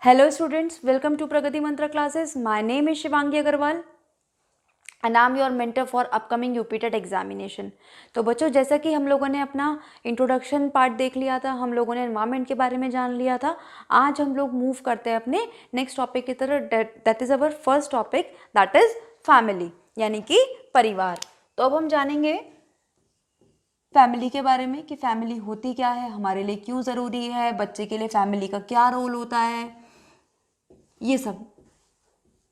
Hello students, welcome to Pragati Mantra classes. My name is Shivangi Agarwal and I am your mentor for upcoming UPTET examination. तो बच्चों, जैसा कि हम लोगों ने अपना इंट्रोडक्शन पार्ट देख लिया था, हम लोगों ने एनवायरनमेंट के बारे में जान लिया था। आज हम लोग मूव करते हैं अपने नेक्स्ट टॉपिक की तरफ, that is our first topic, that is family, यानी कि परिवार। तो अब हम जानेंगे फैमिली के बारे में कि फैमिली होती क्या है, हमारे लिए क्यों ज़रूरी है, बच्चे के लिए फैमिली का क्या रोल होता है, ये सब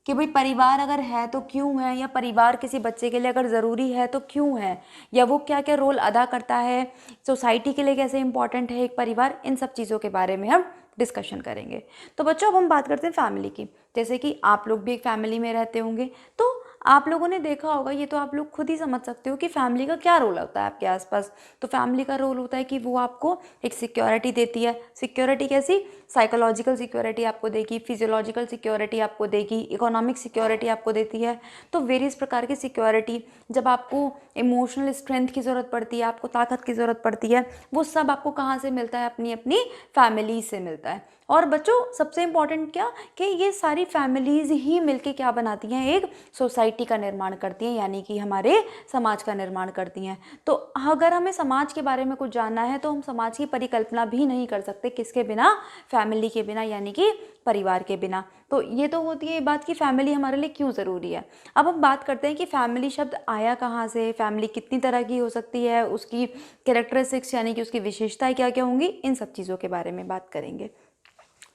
कि भाई परिवार अगर है तो क्यों है, या परिवार किसी बच्चे के लिए अगर ज़रूरी है तो क्यों है, या वो क्या क्या रोल अदा करता है, सोसाइटी के लिए कैसे इंपॉर्टेंट है एक परिवार, इन सब चीज़ों के बारे में हम डिस्कशन करेंगे। तो बच्चों, अब हम बात करते हैं फैमिली की। जैसे कि आप लोग भी एक फैमिली में रहते होंगे, तो आप लोगों ने देखा होगा, ये तो आप लोग खुद ही समझ सकते हो कि फैमिली का क्या रोल होता है आपके आसपास। तो फैमिली का रोल होता है कि वो आपको एक सिक्योरिटी देती है। सिक्योरिटी कैसी? साइकोलॉजिकल सिक्योरिटी आपको देगी, फिजियोलॉजिकल सिक्योरिटी आपको देगी, इकोनॉमिक सिक्योरिटी आपको देती है। तो वेरियस प्रकार की सिक्योरिटी, जब आपको इमोशनल स्ट्रेंथ की ज़रूरत पड़ती है, आपको ताकत की ज़रूरत पड़ती है, वो सब आपको कहाँ से मिलता है? अपनी अपनी फैमिली से मिलता है। और बच्चों, सबसे इम्पॉर्टेंट क्या कि ये सारी फैमिलीज़ ही मिलके क्या बनाती हैं? एक सोसाइटी का निर्माण करती हैं, यानी कि हमारे समाज का निर्माण करती हैं। तो अगर हमें समाज के बारे में कुछ जानना है तो हम समाज की परिकल्पना भी नहीं कर सकते, किसके बिना? फैमिली के बिना, यानी कि परिवार के बिना। तो ये तो होती है बात कि फैमिली हमारे लिए क्यों ज़रूरी है। अब हम बात करते हैं कि फैमिली शब्द आया कहाँ से, फैमिली कितनी तरह की हो सकती है, उसकी कैरेक्टरिस्टिक्स यानी कि उसकी विशेषताएं क्या क्या होंगी, इन सब चीज़ों के बारे में बात करेंगे।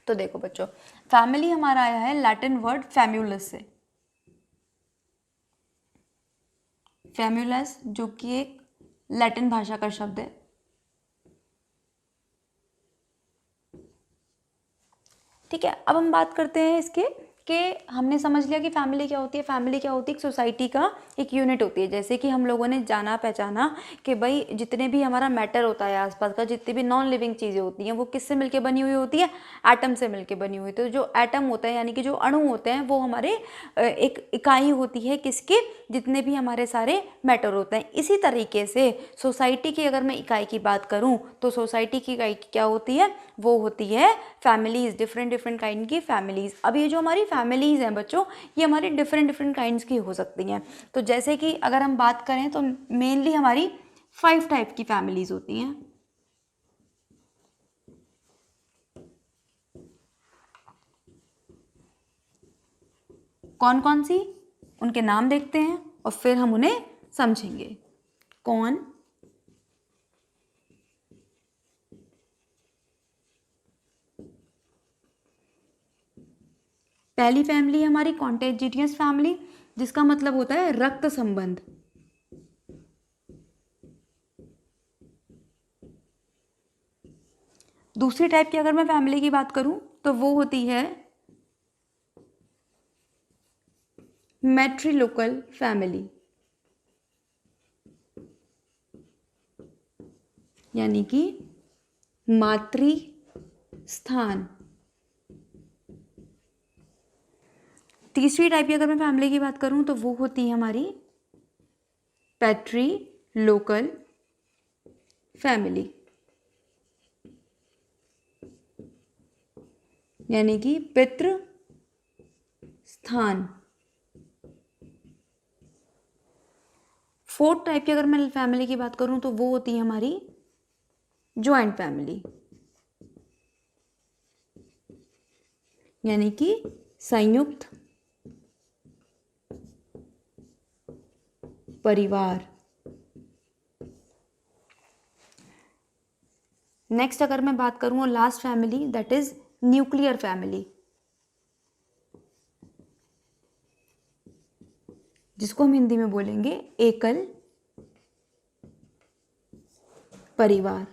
तो देखो बच्चों, फैमिली हमारा आया है लैटिन वर्ड फैम्यूलस से। फैम्यूलस जो कि एक लैटिन भाषा का शब्द है। ठीक है, अब हम बात करते हैं इसके कि हमने समझ लिया कि फैमिली क्या होती है। फैमिली क्या होती है? एक सोसाइटी का एक यूनिट होती है। जैसे कि हम लोगों ने जाना पहचाना कि भाई जितने भी हमारा मैटर होता है आसपास का, जितनी भी नॉन लिविंग चीज़ें होती हैं, वो किससे मिलके बनी हुई होती है? एटम से मिलके बनी हुई। तो जो एटम होता है यानी कि जो अणु होते हैं, वो हमारे एक इकाई होती है किसकी? जितने भी हमारे सारे मैटर होते हैं। इसी तरीके से सोसाइटी की अगर मैं इकाई की बात करूँ तो सोसाइटी की इकाई क्या होती है? वो होती है फैमिलीज़, डिफरेंट डिफरेंट काइंड की फैमिलीज़। अब ये जो हमारी फैमिलीज़ हैं बच्चों, ये हमारी डिफरेंट डिफरेंट काइंड्स की हो सकती हैं। तो जैसे कि अगर हम बात करें तो मेनली हमारी 5 टाइप की फैमिलीज़ होती हैं। कौन कौन सी? उनके नाम देखते हैं और फिर हम उन्हें समझेंगे। कौन? पहली फैमिली है हमारी कॉन्टेजियस फैमिली, जिसका मतलब होता है रक्त संबंध। दूसरी टाइप की अगर मैं फैमिली की बात करूं तो वो होती है मैट्रिलोकल फैमिली, यानी कि मातृ स्थान। तीसरी टाइप की अगर मैं फैमिली की बात करूं तो वो होती है हमारी पैट्री लोकल फैमिली, यानी कि पितृ स्थान। फोर्थ टाइप की अगर मैं फैमिली की बात करूं तो वो होती है हमारी ज्वाइंट फैमिली, यानी कि संयुक्त परिवार। नेक्स्ट अगर मैं बात करूं last family, that is nuclear family, जिसको हम हिंदी में बोलेंगे एकल परिवार।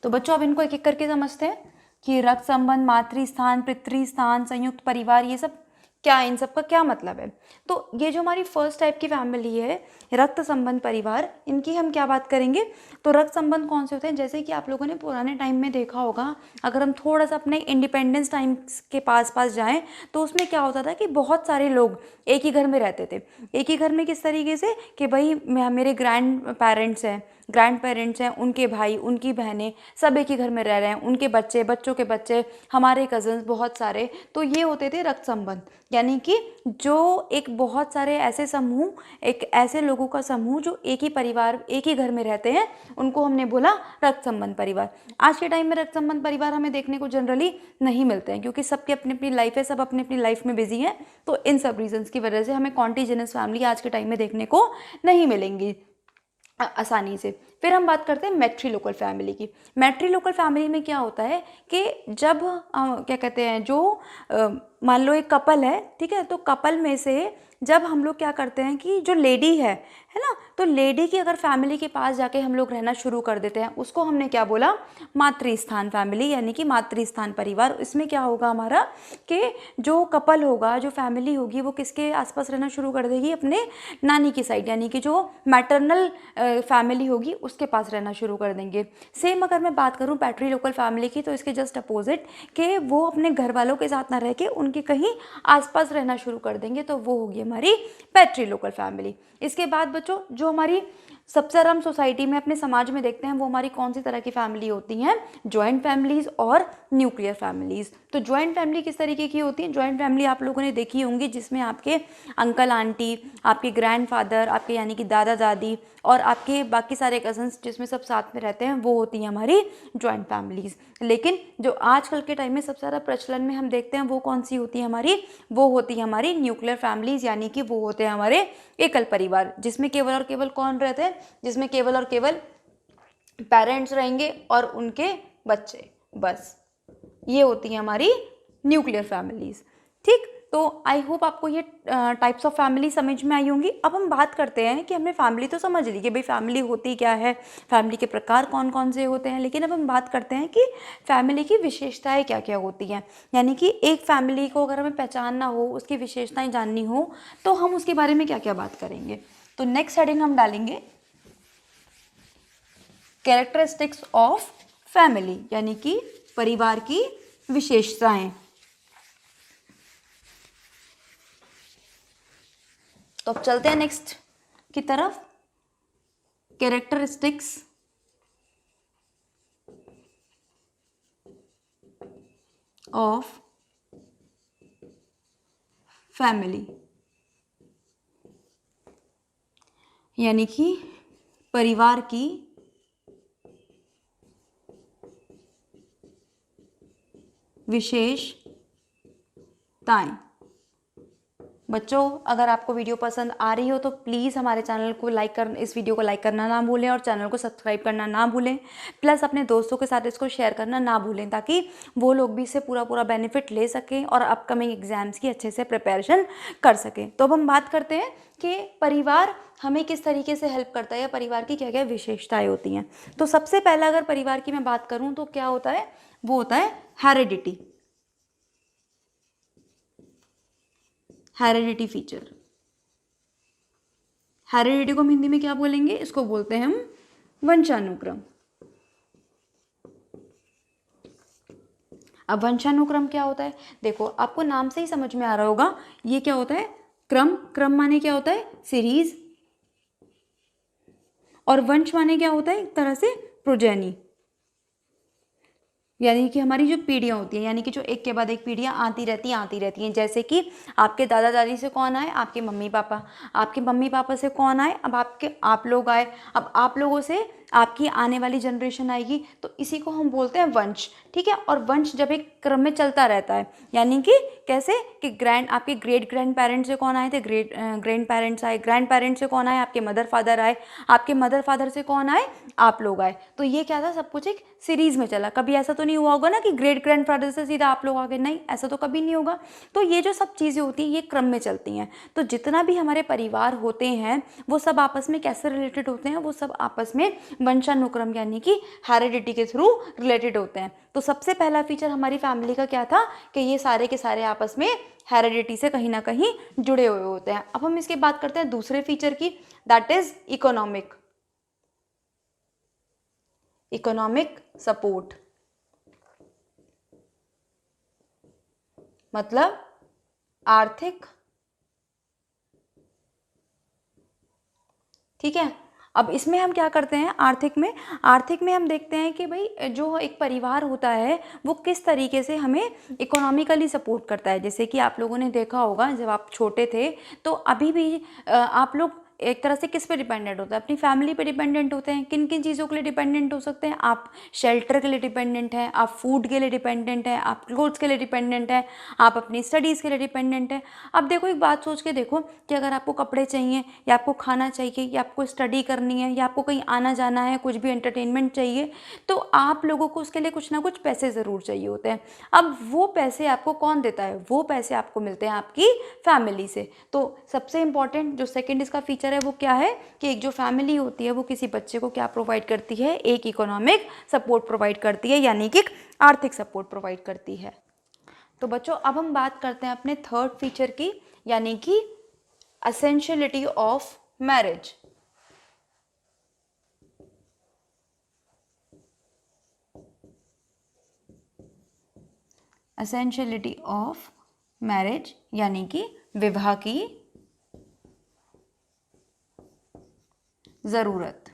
तो बच्चों, अब इनको एक एक करके समझते हैं कि रक्त संबंध, मातृ स्थान, पितृ स्थान, संयुक्त परिवार, ये सब क्या है, इन सब का क्या मतलब है। तो ये जो हमारी फर्स्ट टाइप की फैमिली है, रक्त संबंध परिवार, इनकी हम क्या बात करेंगे। तो रक्त संबंध कौन से होते हैं? जैसे कि आप लोगों ने पुराने टाइम में देखा होगा, अगर हम थोड़ा सा अपने इंडिपेंडेंस टाइम के पास जाएं तो उसमें क्या होता था कि बहुत सारे लोग एक ही घर में रहते थे। एक ही घर में किस तरीके से कि भाई मेरे ग्रैंड पेरेंट्स हैं, ग्रैंड पेरेंट्स हैं, उनके भाई, उनकी बहनें, सब एक ही घर में रह रहे हैं, उनके बच्चे, बच्चों के बच्चे, हमारे कज़न्स बहुत सारे, तो ये होते थे रक्त संबंध। यानी कि जो एक बहुत सारे ऐसे समूह, एक ऐसे लोगों का समूह जो एक ही परिवार, एक ही घर में रहते हैं, उनको हमने बोला रक्त संबंध परिवार। आज के टाइम में रक्त संबंध परिवार हमें देखने को जनरली नहीं मिलते हैं, क्योंकि सबकी अपनी अपनी लाइफ है, सब अपनी अपनी लाइफ में बिजी हैं। तो इन सब रीजंस की वजह से हमें कॉन्टिजेनस फैमिली आज के टाइम में देखने को नहीं मिलेंगी आसानी से। फिर हम बात करते हैं मैट्रिलोकल फैमिली की। मैट्रिलोकल फैमिली में क्या होता है कि जब क्या कहते हैं, जो मान लो एक कपल है, ठीक है, तो कपल में से जब हम लोग क्या करते हैं कि जो लेडी है ना, तो लेडी की अगर फैमिली के पास जाके हम लोग रहना शुरू कर देते हैं, उसको हमने क्या बोला, मातृस्थान फैमिली, यानी कि मातृस्थान परिवार। इसमें क्या होगा हमारा कि जो कपल होगा, जो फैमिली होगी, वो किसके आसपास रहना शुरू कर देगी, अपने नानी की साइड, यानी कि जो मैटरनल फैमिली होगी उसके पास रहना शुरू कर देंगे। सेम अगर मैं बात करूँ पैट्रिलोकल फैमिली की, तो इसके जस्ट अपोजिट कि वो अपने घर वालों के साथ ना रह के उनके कहीं आसपास रहना शुरू कर देंगे, तो वो होगी हमारी पैट्रिलोकल फैमिली। इसके बाद बच्चों, जो हमारी सबसे ज़्यादा हम सोसाइटी में, अपने समाज में देखते हैं, वो हमारी कौन सी तरह की फैमिली होती हैं, जॉइंट फैमिलीज़ और न्यूक्लियर फैमिलीज़। तो जॉइंट फैमिली किस तरीके की होती है, जॉइंट फैमिली आप लोगों ने देखी होंगी, जिसमें आपके अंकल आंटी, आपके ग्रैंडफादर, आपके यानी कि दादा दादी, और आपके बाकी सारे कजन्स जिसमें सब साथ में रहते हैं, वो होती हैं हमारी जॉइंट फैमिलीज़। लेकिन जो आजकल के टाइम में सबसे ज़्यादा प्रचलन में हम देखते हैं, वो कौन सी होती है हमारी, वो होती है हमारी न्यूक्लियर फैमिलीज़, यानी कि वो होते हैं हमारे एकल परिवार, जिसमें केवल और केवल कौन रहते हैं, जिसमें केवल और केवल पेरेंट्स रहेंगे और उनके बच्चे, बस। ये होती है हमारी न्यूक्लियर फैमिलीज़। ठीक, तो आई होप आपको ये टाइप्स ऑफ फैमिली समझ में आई होंगी। अब हम बात करते हैं कि हमने फैमिली तो समझ ली कि भाई फैमिली होती क्या है, फैमिली के प्रकार कौन कौन से होते हैं, लेकिन अब हम बात करते हैं कि फैमिली की विशेषताएं क्या क्या होती हैं। यानी कि एक फैमिली को अगर हमें पहचानना हो, उसकी विशेषताएं जाननी हो, तो हम उसके बारे में क्या क्या बात करेंगे। तो नेक्स्ट हेडिंग हम डालेंगे कैरेक्टरिस्टिक्स ऑफ फैमिली, यानी कि परिवार की विशेषताएं। तो अब चलते हैं नेक्स्ट की तरफ, कैरेक्टरिस्टिक्स ऑफ फैमिली, यानी कि परिवार की विशेषताएं। बच्चों, अगर आपको वीडियो पसंद आ रही हो तो प्लीज़ हमारे चैनल को लाइक कर, इस वीडियो को लाइक करना ना भूलें और चैनल को सब्सक्राइब करना ना भूलें, प्लस अपने दोस्तों के साथ इसको शेयर करना ना भूलें, ताकि वो लोग भी इससे पूरा पूरा बेनिफिट ले सकें और अपकमिंग एग्जाम्स की अच्छे से प्रिपरेशन कर सकें। तो अब हम बात करते हैं कि परिवार हमें किस तरीके से हेल्प करता है, या परिवार की क्या क्या विशेषताएँ होती हैं। तो सबसे पहला अगर परिवार की मैं बात करूँ तो क्या होता है, वो होता है हेरिडिटी, हेरिडिटी फीचर। हेरिडिटी को हम हिंदी में क्या बोलेंगे, इसको बोलते हैं हम वंशानुक्रम। अब वंशानुक्रम क्या होता है, देखो आपको नाम से ही समझ में आ रहा होगा, ये क्या होता है, क्रम। क्रम माने क्या होता है, सीरीज, और वंश माने क्या होता है, एक तरह से प्रोजेनी, यानी कि हमारी जो पीढ़ियाँ होती हैं, यानी कि जो एक के बाद एक पीढ़ियाँ आती हैं। जैसे कि आपके दादा दादी से कौन आए, आपके मम्मी पापा, आपके मम्मी पापा से कौन आए, अब आप लोग आए, अब आप लोगों से आपकी आने वाली जनरेशन आएगी, तो इसी को हम बोलते हैं वंश। ठीक है, और वंश जब एक क्रम में चलता रहता है, यानी कि कैसे कि आपके ग्रेट ग्रैंड पेरेंट्स से कौन आए थे, ग्रैंड पेरेंट्स आए, ग्रैंड पेरेंट्स से कौन आए, आपके मदर फादर आए, आपके मदर फादर से कौन आए, आप लोग आए। तो ये क्या था, सब कुछ एक सीरीज में चला। कभी ऐसा तो नहीं हुआ होगा ना कि ग्रेट ग्रैंड फादर से सीधा आप लोग आ गए, नहीं, ऐसा तो कभी नहीं होगा। तो ये जो सब चीज़ें होती हैं, ये क्रम में चलती हैं। तो जितना भी हमारे परिवार होते हैं, वो सब आपस में कैसे रिलेटेड होते हैं, वो सब आपस में वंशानुक्रम यानी कि हेरिडिटी के थ्रू रिलेटेड होते हैं। तो सबसे पहला फीचर हमारी फैमिली का क्या था कि ये सारे के सारे आपस में हेरिडिटी से कहीं ना कहीं जुड़े हुए होते हैं। अब हम इसकी बात करते हैं दूसरे फीचर की, दैट इज इकोनॉमिक सपोर्ट। मतलब आर्थिक, ठीक है, अब इसमें हम क्या करते हैं, आर्थिक में हम देखते हैं कि भाई जो एक परिवार होता है वो किस तरीके से हमें इकोनॉमिकली सपोर्ट करता है। जैसे कि आप लोगों ने देखा होगा जब आप छोटे थे तो अभी भी आप लोग एक तरह से किस पे डिपेंडेंट होते हैं, अपनी फैमिली पे डिपेंडेंट होते हैं। किन किन चीज़ों के लिए डिपेंडेंट हो सकते हैं आप? शेल्टर के लिए डिपेंडेंट हैं, आप फूड के लिए डिपेंडेंट हैं, आप क्लोथ्स के लिए डिपेंडेंट हैं, आप अपनी स्टडीज़ के लिए डिपेंडेंट हैं। अब देखो एक बात सोच के देखो कि अगर आपको कपड़े चाहिए या आपको खाना चाहिए या आपको स्टडी करनी है या आपको कहीं आना जाना है, कुछ भी एंटरटेनमेंट चाहिए, तो आप लोगों को उसके लिए कुछ ना कुछ पैसे ज़रूर चाहिए होते हैं। अब वो पैसे आपको कौन देता है? वो पैसे आपको मिलते हैं आपकी फैमिली से। तो सबसे इंपॉर्टेंट जो सेकंड इसका फीचर है वो क्या है कि एक जो फैमिली होती है वो किसी बच्चे को क्या प्रोवाइड करती है? एक इकोनॉमिक सपोर्ट प्रोवाइड करती है, यानी कि आर्थिक सपोर्ट प्रोवाइड करती है। तो बच्चों अब हम बात करते हैं अपने थर्ड फीचर की, यानी कि essentiality of marriage. Essentiality of marriage यानी कि विवाह की ज़रूरत।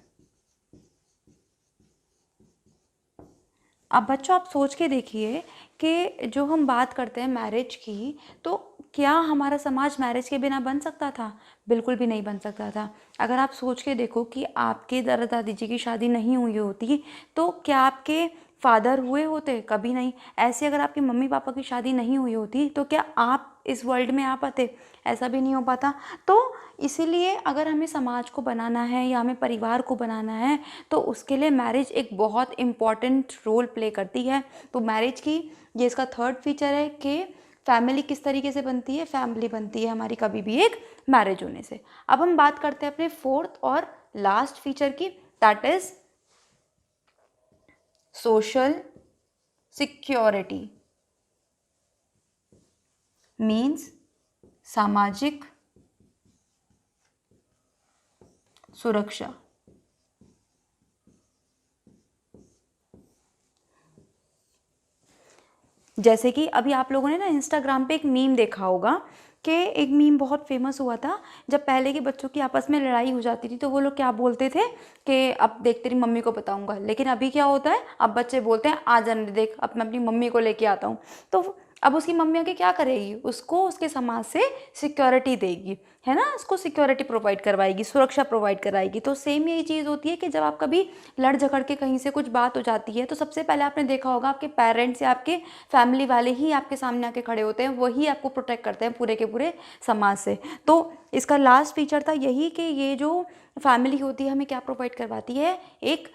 अब बच्चों आप सोच के देखिए कि जो हम बात करते हैं मैरिज की, तो क्या हमारा समाज मैरिज के बिना बन सकता था? बिल्कुल भी नहीं बन सकता था। अगर आप सोच के देखो कि आपके दादा दादी जी की शादी नहीं हुई होती तो क्या आपके फादर हुए होते? कभी नहीं। ऐसे अगर आपके मम्मी पापा की शादी नहीं हुई होती तो क्या आप इस वर्ल्ड में आ पाते? ऐसा भी नहीं हो पाता। तो इसीलिए अगर हमें समाज को बनाना है या हमें परिवार को बनाना है तो उसके लिए मैरिज एक बहुत इम्पॉर्टेंट रोल प्ले करती है। तो मैरिज की ये इसका थर्ड फीचर है कि फैमिली किस तरीके से बनती है? फैमिली बनती है हमारी कभी भी एक मैरिज होने से। अब हम बात करते हैं अपने फोर्थ और लास्ट फीचर की, that is social security. Means सामाजिक सुरक्षा। जैसे कि अभी आप लोगों ने ना इंस्टाग्राम पे एक मीम देखा होगा कि एक मीम बहुत फेमस हुआ था। जब पहले के बच्चों की आपस में लड़ाई हो जाती थी तो वो लोग क्या बोलते थे कि अब देख तेरी मम्मी को बताऊंगा। लेकिन अभी क्या होता है, अब बच्चे बोलते हैं आ जाने देख, अब मैं अपनी मम्मी को लेके आता हूँ। तो अब उसकी मम्मी आके क्या करेगी? उसको उसके समाज से सिक्योरिटी देगी, है ना, उसको सिक्योरिटी प्रोवाइड करवाएगी, सुरक्षा प्रोवाइड कराएगी। तो सेम यही चीज़ होती है कि जब आप कभी लड़ झगड़ के कहीं से कुछ बात हो जाती है तो सबसे पहले आपने देखा होगा आपके पेरेंट्स या आपके फैमिली वाले ही आपके सामने आके खड़े होते हैं, वही आपको प्रोटेक्ट करते हैं पूरे के पूरे समाज से। तो इसका लास्ट फीचर था यही कि ये जो फैमिली होती है हमें क्या प्रोवाइड करवाती है? एक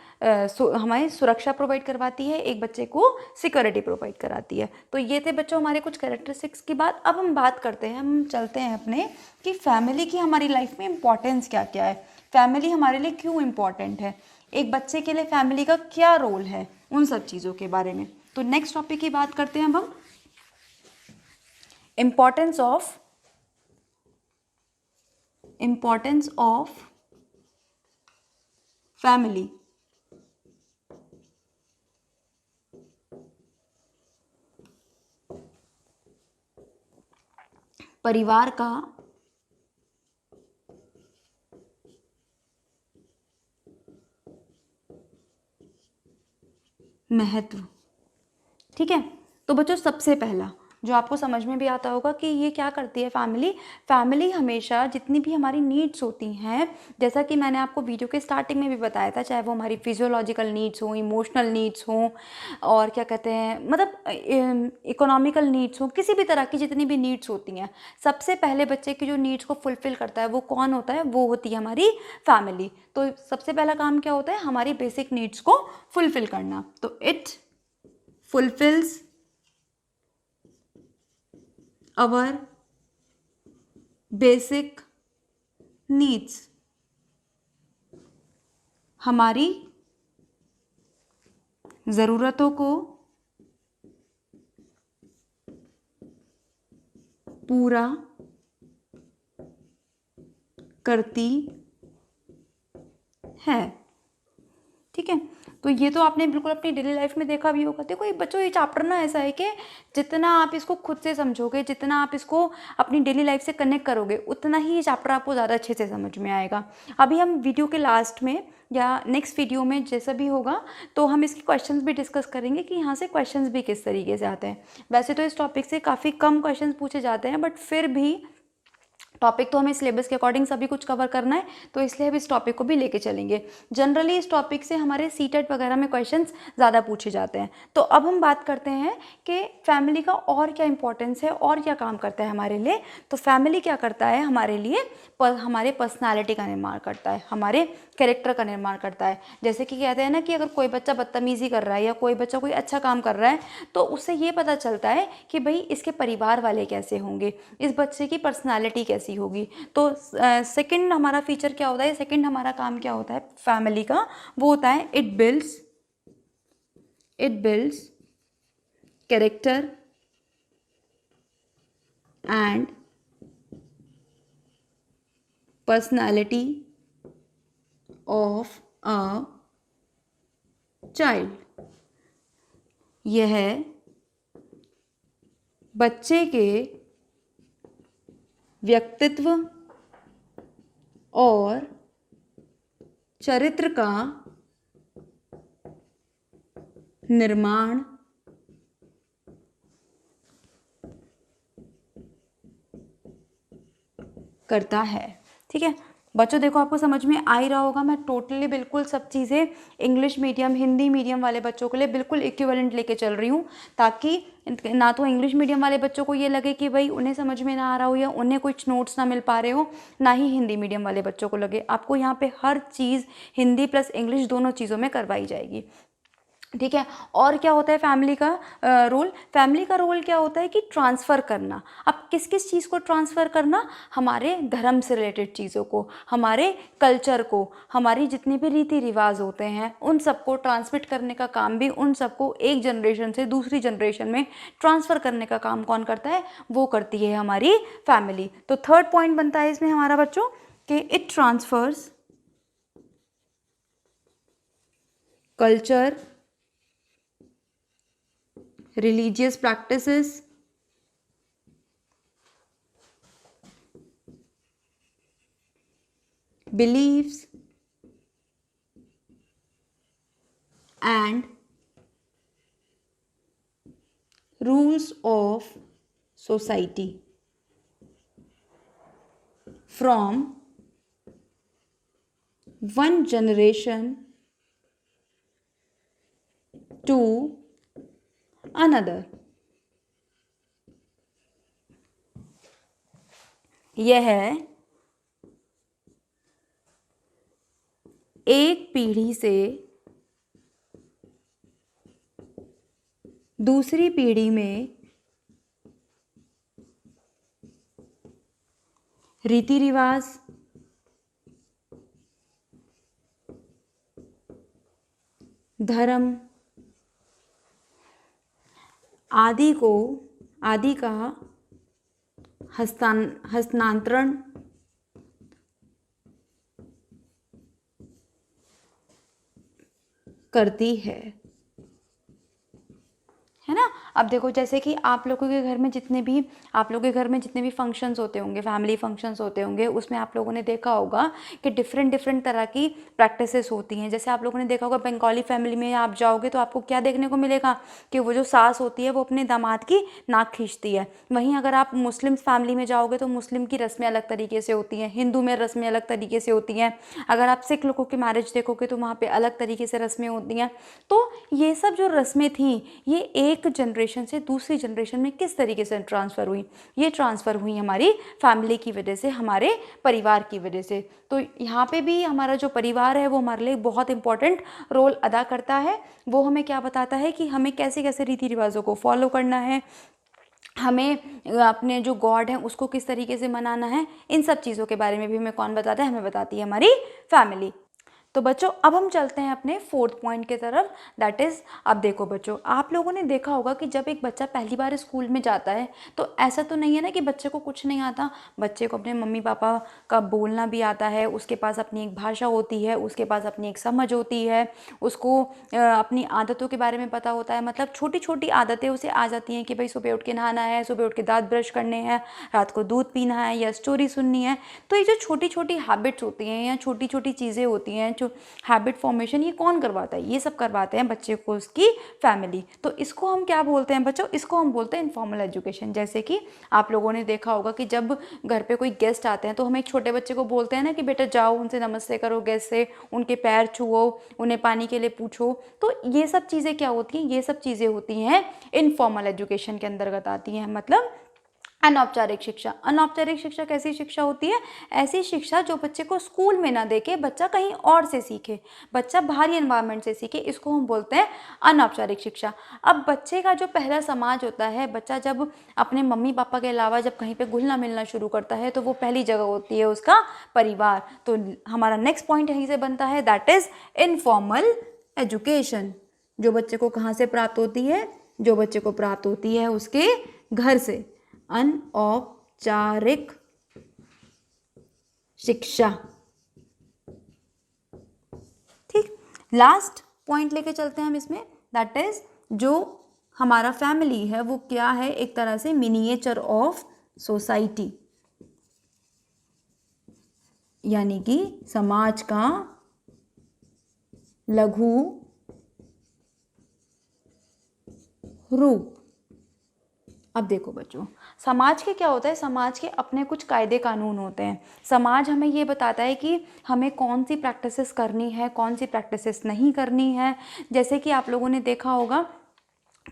हमें सुरक्षा प्रोवाइड करवाती है, एक बच्चे को सिक्योरिटी प्रोवाइड कराती है। तो ये थे बच्चों हमारे कुछ कैरेक्टरिस्टिक्स की बात। अब हम बात करते हैं, हम चलते हैं अपने कि फैमिली की हमारी लाइफ में इम्पॉर्टेंस क्या क्या है, फैमिली हमारे लिए क्यों इम्पॉर्टेंट है, एक बच्चे के लिए फैमिली का क्या रोल है, उन सब चीज़ों के बारे में। तो नेक्स्ट टॉपिक की बात करते हैं अब हम, इम्पॉर्टेंस ऑफ फैमिली। परिवार का महत्व। ठीक है, तो बच्चों सबसे पहला जो आपको समझ में भी आता होगा कि ये क्या करती है फैमिली हमेशा जितनी भी हमारी नीड्स होती हैं, जैसा कि मैंने आपको वीडियो के स्टार्टिंग में भी बताया था, चाहे वो हमारी फिजियोलॉजिकल नीड्स हों, इमोशनल नीड्स हों, और क्या कहते हैं मतलब इकोनॉमिकल नीड्स हों, किसी भी तरह की जितनी भी नीड्स होती हैं, सबसे पहले बच्चे की जो नीड्स को फुलफिल करता है वो कौन होता है? वो होती है हमारी फैमिली। तो सबसे पहला काम क्या होता है? हमारी बेसिक नीड्स को फुलफिल करना। तो it fulfils our basic needs। हमारी ज़रूरतों को पूरा करती है। ठीक है, तो ये तो आपने बिल्कुल अपनी डेली लाइफ में देखा भी होगा। देखो ये बच्चों, ये चैप्टर ना ऐसा है कि जितना आप इसको खुद से समझोगे, जितना आप इसको अपनी डेली लाइफ से कनेक्ट करोगे, उतना ही ये चैप्टर आपको ज़्यादा अच्छे से समझ में आएगा। अभी हम वीडियो के लास्ट में या नेक्स्ट वीडियो में जैसा भी होगा तो हम इसके क्वेश्चंस भी डिस्कस करेंगे कि यहाँ से क्वेश्चंस भी किस तरीके से आते हैं। वैसे तो इस टॉपिक से काफ़ी कम क्वेश्चंस पूछे जाते हैं, बट फिर भी टॉपिक तो हमें सिलेबस के अकॉर्डिंग सभी कुछ कवर करना है, तो इसलिए हम इस टॉपिक को भी लेके चलेंगे। जनरली इस टॉपिक से हमारे सीटेट वगैरह में क्वेश्चंस ज़्यादा पूछे जाते हैं। तो अब हम बात करते हैं कि फैमिली का और क्या इंपॉर्टेंस है और क्या काम करता है हमारे लिए। तो फैमिली क्या करता है हमारे लिए, हमारे पर्सनैलिटी का निर्माण करता है, हमारे कैरेक्टर का निर्माण करता है। जैसे कि कहते हैं ना कि अगर कोई बच्चा बदतमीज़ी कर रहा है या कोई बच्चा कोई अच्छा काम कर रहा है, तो उससे ये पता चलता है कि भाई इसके परिवार वाले कैसे होंगे, इस बच्चे की पर्सनालिटी कैसी होगी। तो सेकंड हमारा फीचर क्या होता है, सेकंड हमारा काम क्या होता है फैमिली का, वो होता है it builds character and personality of a child. यह बच्चे के व्यक्तित्व और चरित्र का निर्माण करता है। ठीक है बच्चों, देखो आपको समझ में आ ही रहा होगा, मैं टोटली बिल्कुल सब चीज़ें इंग्लिश मीडियम हिंदी मीडियम वाले बच्चों के लिए बिल्कुल इक्विवेलेंट लेके चल रही हूँ, ताकि ना तो इंग्लिश मीडियम वाले बच्चों को ये लगे कि भाई उन्हें समझ में ना आ रहा हो या उन्हें कुछ नोट्स ना मिल पा रहे हो, ना ही हिंदी मीडियम वाले बच्चों को लगे। आपको यहाँ पे हर चीज़ हिंदी प्लस इंग्लिश दोनों चीज़ों में करवाई जाएगी। ठीक है, और क्या होता है फैमिली का रोल, फैमिली का रोल क्या होता है कि ट्रांसफ़र करना। अब किस किस चीज़ को ट्रांसफ़र करना, हमारे धर्म से रिलेटेड चीज़ों को, हमारे कल्चर को, हमारी जितनी भी रीति रिवाज होते हैं उन सबको ट्रांसमिट करने का काम भी, उन सबको एक जनरेशन से दूसरी जनरेशन में ट्रांसफ़र करने का काम कौन करता है, वो करती है हमारी फैमिली। तो थर्ड पॉइंट बनता है इसमें हमारा बच्चों कि it transfers culture, religious practices, beliefs and rules of society from one generation to another. यह एक पीढ़ी से दूसरी पीढ़ी में रीति रिवाज, धर्म आदि का हस्तांतरण करती है ना। अब देखो जैसे कि आप लोगों के घर में जितने भी फंक्शंस होते होंगे, फैमिली फंक्शंस होते होंगे, उसमें आप लोगों ने देखा होगा कि डिफरेंट तरह की प्रैक्टिसेस होती हैं। जैसे आप लोगों ने देखा होगा बंगाली फैमिली में आप जाओगे तो आपको क्या देखने को मिलेगा कि वो जो सास होती है वो अपने दामाद की नाक खींचती है। वहीं अगर आप मुस्लिम फैमिली में जाओगे तो मुस्लिम की रस्में अलग तरीके से होती हैं, हिंदू में रस्में अलग तरीके से होती हैं। अगर आप सिख लोगों की मैरिज देखोगे तो वहाँ पर अलग तरीके से रस्में होती हैं। तो ये सब जो रस्में थी ये एक जनरेशन से दूसरी जनरेशन में किस तरीके से ट्रांसफ़र हुई, ये ट्रांसफ़र हुई हमारी फैमिली की वजह से, हमारे परिवार की वजह से। तो यहाँ पे भी हमारा जो परिवार है वो हमारे लिए बहुत इंपॉर्टेंट रोल अदा करता है। वो हमें क्या बताता है कि हमें कैसे कैसे रीति रिवाजों को फॉलो करना है, हमें अपने जो गॉड हैं उसको किस तरीके से मनाना है, इन सब चीज़ों के बारे में भी हमें कौन बताता है, हमें बताती है हमारी फैमिली। तो बच्चों अब हम चलते हैं अपने फोर्थ पॉइंट की तरफ, दैट इज़, अब देखो बच्चों, आप लोगों ने देखा होगा कि जब एक बच्चा पहली बार स्कूल में जाता है तो ऐसा तो नहीं है ना कि बच्चे को कुछ नहीं आता। बच्चे को अपने मम्मी पापा का बोलना भी आता है, उसके पास अपनी एक भाषा होती है, उसके पास अपनी एक समझ होती है, उसको अपनी आदतों के बारे में पता होता है, मतलब छोटी छोटी आदतें उसे आ जाती हैं कि भाई सुबह उठ के नहाना है, सुबह उठ के दांत ब्रश करने हैं, रात को दूध पीना है या स्टोरी सुननी है। तो ये जो छोटी छोटी हैबिट्स होती हैं या छोटी छोटी चीज़ें होती हैं, जो हैबिट फॉर्मेशन, ये कौन करवाता है? ये सब करवाते हैं बच्चे को उसकी फैमिली। तो इसको हम क्या बोलते हैं बच्चों? इसको हम बोलते हैं इनफॉर्मल एजुकेशन। जैसे कि आप लोगों ने देखा होगा कि जब घर पे कोई गेस्ट आते हैं तो हम एक छोटे बच्चे को बोलते हैं ना कि बेटा जाओ उनसे नमस्ते करो, गेस्ट से उनके पैर छुओ, उन्हें पानी के लिए पूछो। तो ये सब चीज़ें क्या होती हैं? ये सब चीज़ें होती हैं इनफॉर्मल एजुकेशन के अंतर्गत आती हैं, मतलब अनौपचारिक शिक्षा। अनौपचारिक शिक्षा कैसी शिक्षा होती है? ऐसी शिक्षा जो बच्चे को स्कूल में ना देके बच्चा कहीं और से सीखे, बच्चा बाहरी एनवायरनमेंट से सीखे, इसको हम बोलते हैं अनौपचारिक शिक्षा। अब बच्चे का जो पहला समाज होता है, बच्चा जब अपने मम्मी पापा के अलावा जब कहीं पे घुलना मिलना शुरू करता है तो वो पहली जगह होती है उसका परिवार। तो हमारा नेक्स्ट पॉइंट यहीं से बनता है, दैट इज इनफॉर्मल एजुकेशन। जो बच्चे को कहाँ से प्राप्त होती है? जो बच्चे को प्राप्त होती है उसके घर से। अनौपचारिक शिक्षा। ठीक, लास्ट पॉइंट लेके चलते हैं हम इसमें, दैट इज जो हमारा फैमिली है वो क्या है? एक तरह से मिनिएचर ऑफ सोसाइटी, यानी कि समाज का लघु रूप। अब देखो बच्चों, समाज के क्या होता है? समाज के अपने कुछ कायदे कानून होते हैं। समाज हमें ये बताता है कि हमें कौन सी प्रैक्टिसेस करनी है, कौन सी प्रैक्टिसेस नहीं करनी है। जैसे कि आप लोगों ने देखा होगा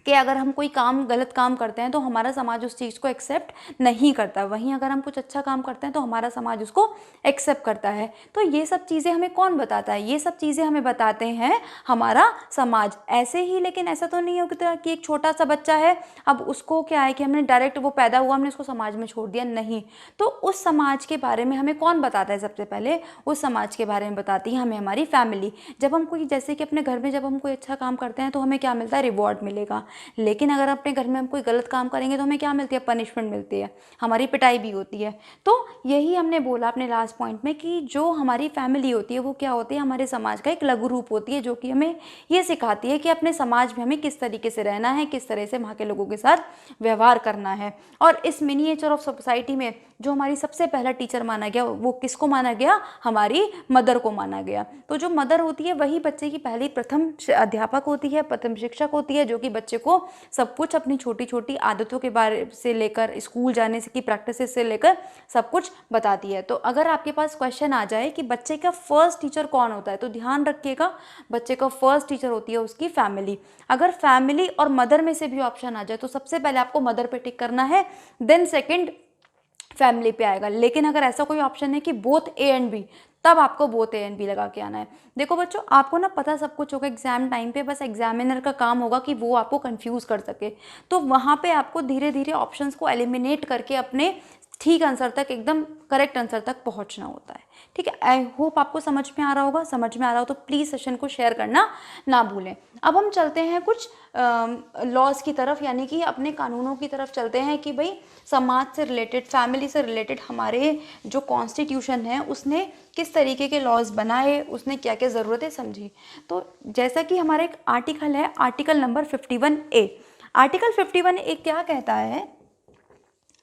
कि अगर हम कोई काम, गलत काम करते हैं तो हमारा समाज उस चीज़ को एक्सेप्ट नहीं करता, वहीं अगर हम कुछ अच्छा काम करते हैं तो हमारा समाज उसको एक्सेप्ट करता है। तो ये सब चीज़ें हमें कौन बताता है? ये सब चीज़ें हमें बताते हैं हमारा समाज। ऐसे ही, लेकिन ऐसा तो नहीं हो कि एक छोटा सा बच्चा है, अब उसको क्या है कि हमने डायरेक्ट, वो पैदा हुआ हमने उसको समाज में छोड़ दिया, नहीं। तो उस समाज के बारे में हमें कौन बताता है? सबसे पहले उस समाज के बारे में बताती है हमें हमारी फैमिली। जब हम कोई, जैसे कि अपने घर में जब हम कोई अच्छा काम करते हैं तो हमें क्या मिलता है? रिवॉर्ड मिलेगा। लेकिन अगर अपने घर में हम कोई गलत काम करेंगे तो हमें क्या मिलती है? पनिशमेंट मिलती है, हमारी पिटाई भी होती है। तो यही हमने बोला अपने लास्ट पॉइंट में कि जो हमारी फैमिली होती है वो क्या होती है? हमारे समाज का एक लघु रूप होती है, जो कि हमें ये सिखाती है कि अपने समाज में हमें किस तरीके से रहना है, किस तरह से वहाँ के लोगों के साथ व्यवहार करना है। और इस मिनिएचर ऑफ सोसाइटी में जो हमारी सबसे पहला टीचर माना गया, वो किसको माना गया? हमारी मदर को माना गया। तो जो मदर होती है वही बच्चे की पहली प्रथम अध्यापक होती है, प्रथम शिक्षक होती है, जो कि बच्चे को सब कुछ अपनी छोटी छोटी आदतों के बारे से लेकर, स्कूल जाने की प्रैक्टिस से लेकर सब कुछ बताती है। तो अगर आपके पास क्वेश्चन आ जाए कि बच्चे का फर्स्ट टीचर कौन होता है, तो ध्यान रखिएगा, बच्चे का फर्स्ट टीचर होती है उसकी फैमिली। अगर फैमिली और मदर में से भी ऑप्शन आ जाए तो सबसे पहले आपको मदर पे टिक करना है, देन सेकंड फैमिली पे आएगा। लेकिन अगर ऐसा कोई ऑप्शन है कि बोथ ए एंड बी, तब आपको बोथ ए एंड बी लगा के आना है। देखो बच्चों, आपको ना पता सब कुछ होगा एग्जाम टाइम पे, बस एग्जामिनर का काम होगा कि वो आपको कंफ्यूज कर सके। तो वहाँ पे आपको धीरे धीरे ऑप्शंस को एलिमिनेट करके अपने ठीक आंसर तक, एकदम करेक्ट आंसर तक पहुँचना होता है। ठीक है, आई होप आपको समझ में आ रहा होगा। समझ में आ रहा हो तो प्लीज़ सेशन को शेयर करना ना भूलें। अब हम चलते हैं कुछ लॉज की तरफ, यानी कि अपने कानूनों की तरफ चलते हैं कि भाई समाज से रिलेटेड, फैमिली से रिलेटेड हमारे जो कॉन्स्टिट्यूशन है उसने किस तरीके के लॉज बनाए, उसने क्या क्या ज़रूरतें समझी। तो जैसा कि हमारा एक आर्टिकल है, article number 51A। Article 51A क्या कहता है?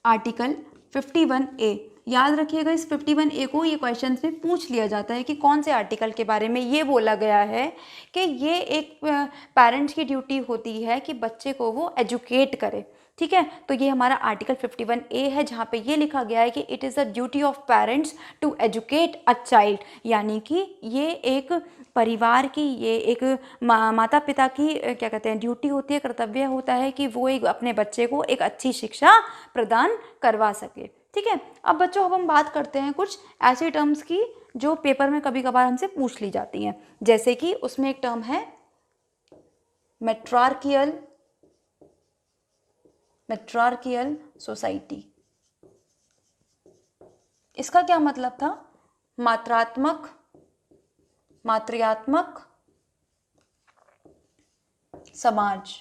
आर्टिकल 51A, याद रखिएगा इस 51A को, ये क्वेश्चन में पूछ लिया जाता है कि कौन से आर्टिकल के बारे में ये बोला गया है कि ये एक पेरेंट्स की ड्यूटी होती है कि बच्चे को वो एजुकेट करे। ठीक है, तो ये हमारा आर्टिकल 51A है, जहाँ पे ये लिखा गया है कि it is a duty of parents to educate a child, यानी कि ये एक परिवार की, ये एक माता पिता की क्या कहते हैं, ड्यूटी होती है, कर्तव्य होता है कि वो एक अपने बच्चे को एक अच्छी शिक्षा प्रदान करवा सके। ठीक है, अब बच्चों अब हम बात करते हैं कुछ ऐसी टर्म्स की जो पेपर में कभी कभार हमसे पूछ ली जाती हैं। जैसे कि उसमें एक टर्म है मैट्रियार्कियल सोसाइटी। इसका क्या मतलब था? मात्रात्मक मातृयात्मक समाज।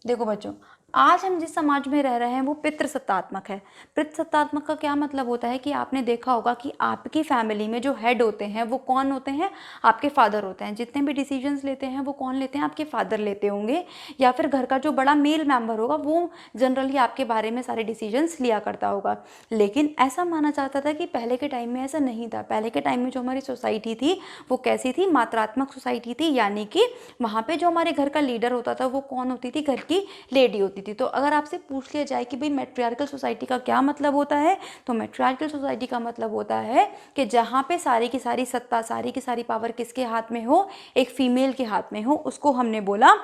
देखो बच्चों, आज हम जिस समाज में रह रहे हैं वो पितृसत्तात्मक है। पितृसत्तात्मक का क्या मतलब होता है कि आपने देखा होगा कि आपकी फैमिली में जो हेड होते हैं वो कौन होते हैं, आपके फादर होते हैं। जितने भी डिसीजंस लेते हैं वो कौन लेते हैं, आपके फादर लेते होंगे, या फिर घर का जो बड़ा मेल मेंबर होगा वो जनरली आपके बारे में सारे डिसीजंस लिया करता होगा। लेकिन ऐसा माना जाता था कि पहले के टाइम में ऐसा नहीं था। पहले के टाइम में जो हमारी सोसाइटी थी वो कैसी थी, मात्रात्मक सोसाइटी थी, यानी कि वहाँ पे जो हमारे घर का लीडर होता था वो कौन होती थी, घर की लेडी होती थी। तो अगर आपसे पूछ लिया जाए कि भाई मैट्रियार्कल सोसाइटी का क्या मतलब होता है, तो मैट्रियार्कल सोसाइटी का मतलब होता है कि जहाँ पे सारी की सारी सत्ता, सारी की सारी पावर किसके हाथ में हो, एक फीमेल के हाथ में हो, उसको हमने बोला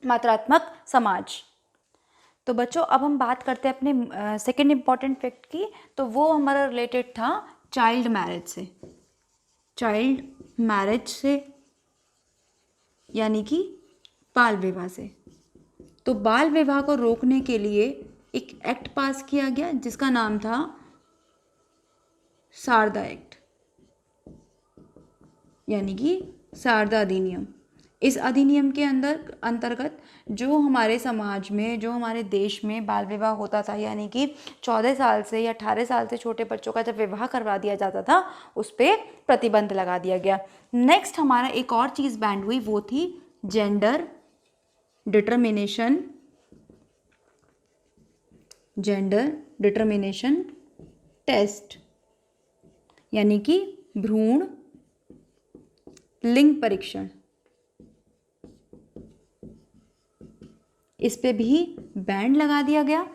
मात्रात्मक समाज। तो बच्चों अब हम बात करते हैं अपने सेकेंड इंपॉर्टेंट फैक्ट की। तो वो हमारा रिलेटेड था चाइल्ड मैरिज से। चाइल्ड मैरिज से यानी कि बाल विवाह से। तो बाल विवाह को रोकने के लिए एक एक्ट पास किया गया जिसका नाम था शारदा एक्ट, यानी कि शारदा अधिनियम। इस अधिनियम के अंतर्गत जो हमारे समाज में, जो हमारे देश में बाल विवाह होता था, यानी कि 14 साल से या 18 साल से छोटे बच्चों का जब विवाह करवा दिया जाता था, उस पर प्रतिबंध लगा दिया गया। नेक्स्ट हमारा एक और चीज़ बैंड हुई, वो थी जेंडर डिटर्मिनेशन टेस्ट, यानी कि भ्रूण लिंग परीक्षण। इस पे भी बैन लगा दिया गया।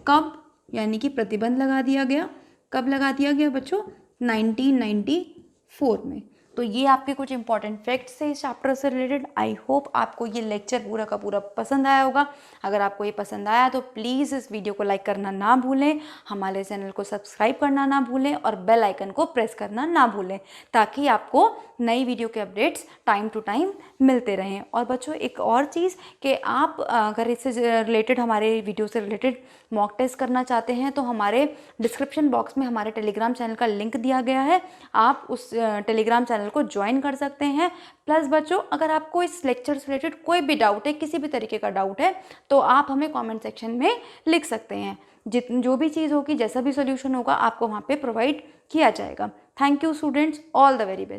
कब, यानी कि प्रतिबंध लगा दिया गया। कब लगा दिया गया बच्चों? 1994 में। तो ये आपके कुछ इंपॉर्टेंट फैक्ट्स थे इस चैप्टर से रिलेटेड। आई होप आपको ये लेक्चर पूरा का पूरा पसंद आया होगा। अगर आपको ये पसंद आया तो प्लीज़ इस वीडियो को लाइक करना ना भूलें, हमारे चैनल को सब्सक्राइब करना ना भूलें और बेल आइकन को प्रेस करना ना भूलें, ताकि आपको नई वीडियो के अपडेट्स टाइम टू टाइम मिलते रहें। और बच्चों एक और चीज़ कि आप अगर इससे रिलेटेड, हमारे वीडियो से रिलेटेड मॉक टेस्ट करना चाहते हैं तो हमारे डिस्क्रिप्शन बॉक्स में हमारे टेलीग्राम चैनल का लिंक दिया गया है, आप उस टेलीग्राम चैनल को ज्वाइन कर सकते हैं। प्लस बच्चों अगर आपको इस लेक्चर से रिलेटेड कोई भी डाउट है, किसी भी तरीके का डाउट है, तो आप हमें कमेंट सेक्शन में लिख सकते हैं। जो भी चीज़ होगी, जैसा भी सोल्यूशन होगा, आपको वहाँ पे प्रोवाइड किया जाएगा। Thank you students, all the very best.